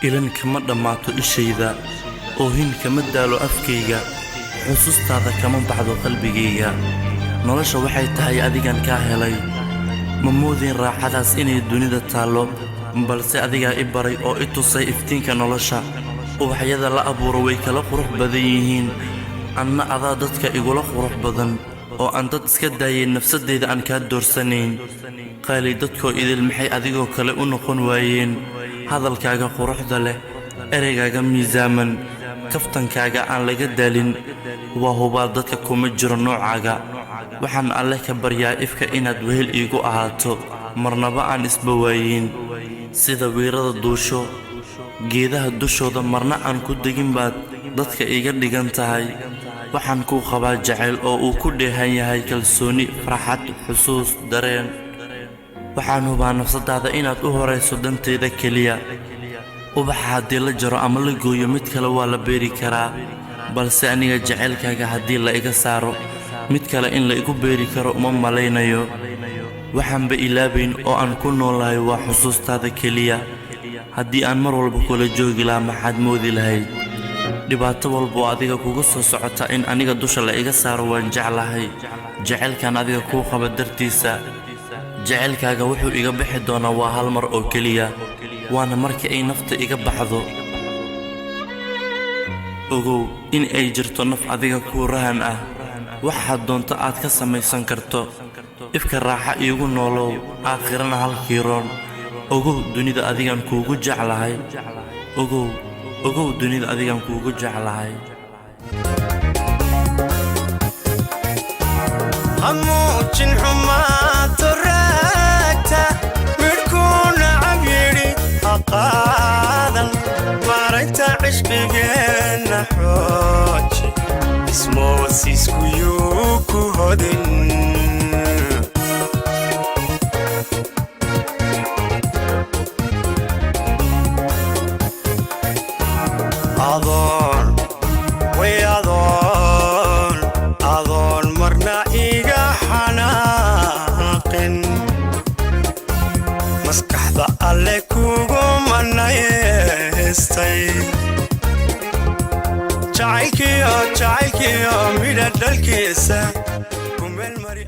ilan kama dhammaato ishayda oohin kama daalo afkayga xusuustaada kama baxdo qalbigayga nolosha waxay tahay adigan ka helay ma moodin raaxadaas inay dunida taalo balse adiga i baray oo i tusay iftiinka nolosha ubaxyada la abuuro way kala qurux badan yihiin anna adaa dadka igula qurux badan oo aan dad iska daayay nafsadeeda aan ka doorsanayn qaali dadkoo idil maxay adigoo kale u noqon waayeen hadalkaaga quruxda leh ereygaaga miisaaman kaftankaaga aan laga daalin waa hubaal dadka kuma jiro noocaaga waxaan alle ka baryaa ifka inaad wehel iigu ahaato marnaba aan isba waayin sida wiirada duusho geedaha dushooda marna aan ku degin baad dadka iga dhigan tahay waxaan kuu qabaa jacayl oo uu ku dheehan yahay kalsooni farxad xusuus dareen waxaan hubaa nafsadaada inaad u horayso danteeda keliya ubaxa haddii la jaro ama la gooyo mid kale waa la beeri karaa balse aniga jacaylkaaga haddii la iga saaro mid kale in la igu beeri karo uma malaynayo waxaanba ilaabayn oo aan ku noolahay waa xusuustaada keliya haddii aan mar walba kula joogi lahaa maxaad moodi lahayd dhibaato walba oo adiga kugu soo socota in aniga dusha la iga saaro waan jeclahay jacaylkan adiga kuu qaba dartiisa jacaylkaaga wuxuu iga bixi doonaa waa hal mar oo keliya waana markii ay nafta iga baxdo ogow in ay jirto naf adiga kuu rahan ah waxaad doonto aad ka samaysan karto ifka raaxa iigu noolow aakhirana halkii roon ogow dunida adigan kuugu jeclahay ogow dunida adigan kuugu jeclahay hamuujin xumaato raagta midhkuuna cabyidhi haqaadan maaragta cishqigeenna xooji ismoosiiskuyuu ku hodin adoon marna iga xanaaqin maskaxda alle kugu manaystay jacaylkiyo midha dhalkiisa ku meel mari